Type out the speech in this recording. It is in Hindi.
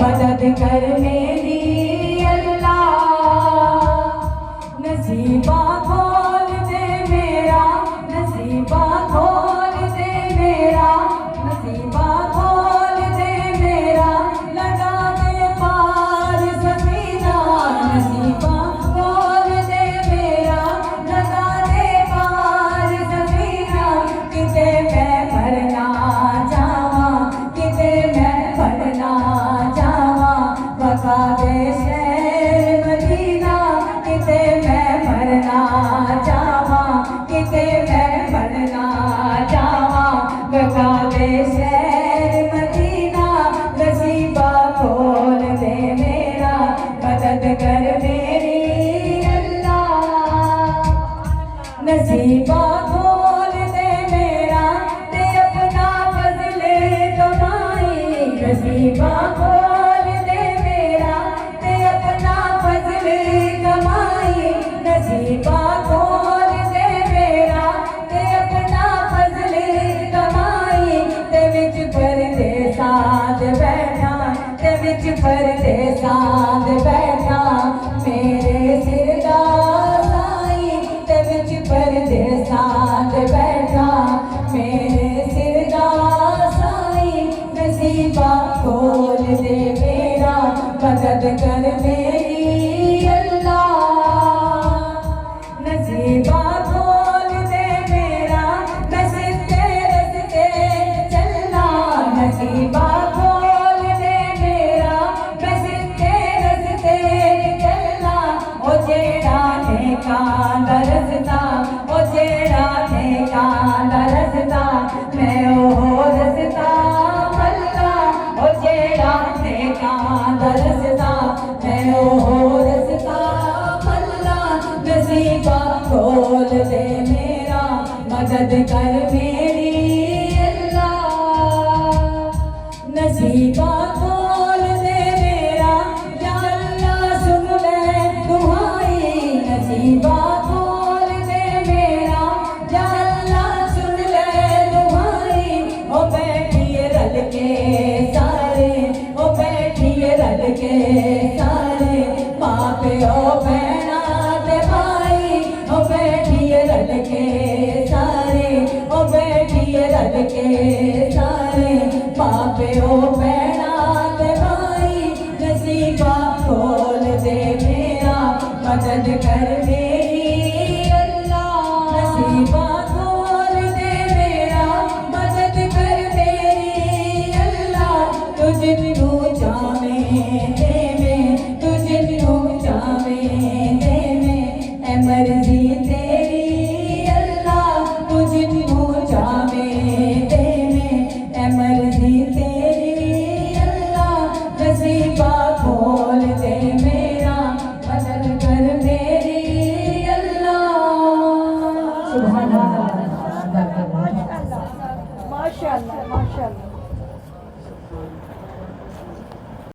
मदद कर मेरी अल्लाह, नसीबा खोल दे मेरा, नसीबा खोल दे मेरा, नसीबा खोल दे मेरा, लगा दे पार सफीना, नसीबा खोल दे मेरा, लगा दे पार सफीना, किते मैं मरना जावा, किते मैं मरना जावा, बका दे शहर मदीना, किते मैं मरना जावा, किते मैं मरना जावा, बका दे शहर मदीना, नसीबा खोल दे मेरा, मदद कर मेरी अल्लाह, नसीबा खोल दे मेरा, ते अपना फजले कमाई, नसीबा खोल दे मेरा, ते अपना फजले कमाई, नसीबा खोल दे मेरा, ते अपना फजले कमाई, ते विच परदेसां दे बैठा, ते विच परदेसां दे बैठा, मेरे सिर दा साई, ते विच परदेसां दे बैठा, मेरे सिर दा साई, नसीबा खोल दे मेरा, मदद कर मेरी अल्लाह, नसीबा खोल दे मेरा, मैं सीधे रस्ते चलना, नसीबा खोल दे मेरा, मैं सीधे रस्ते चलना, ओ जेड़ा नेकां दा रस्ता, ओ जेड़ा नेकां दा रस्ता, मैं ओह रस्ता मल्ला, ओ जेड़ा नेकां दा रस्ता, मैं ओह रस्ता मल्ला, नसीबा खोल दे मेरा, मदद कर मेरी अल्लाह, नसीबा खोल दे मेरा, या अल्लाह सुन ले दुआई, नसीबा खोल दे मेरा, या अल्लाह सुन ले दुआई, ओ बैठिए रल के सारे, ओ बैठिए रल के सारे, माँ प्यो भैणा ते भाई, ओ बैठिए रल के सारे, ओ बैठिए रल के सारे, माँ प्यो भैणा ते भाई, नसीबा खोल दे मेरा, मदद कर मेरी अल्लाह, नसीबा खोल दे मेरा, मदद कर मेरी अल्लाह, तुझनू जावे दे में, तुझनू जावे दे में, ऐ मर्जी तेरी अल्लाह, तुझनू जावे दे में, ऐ मर्जी तेरी अल्लाह, नसीबा खोल दे मेरा, मदद कर मेरी अल्लाह, सुभान अल्लाह, माशाअल्लाह माशाअल्लाह।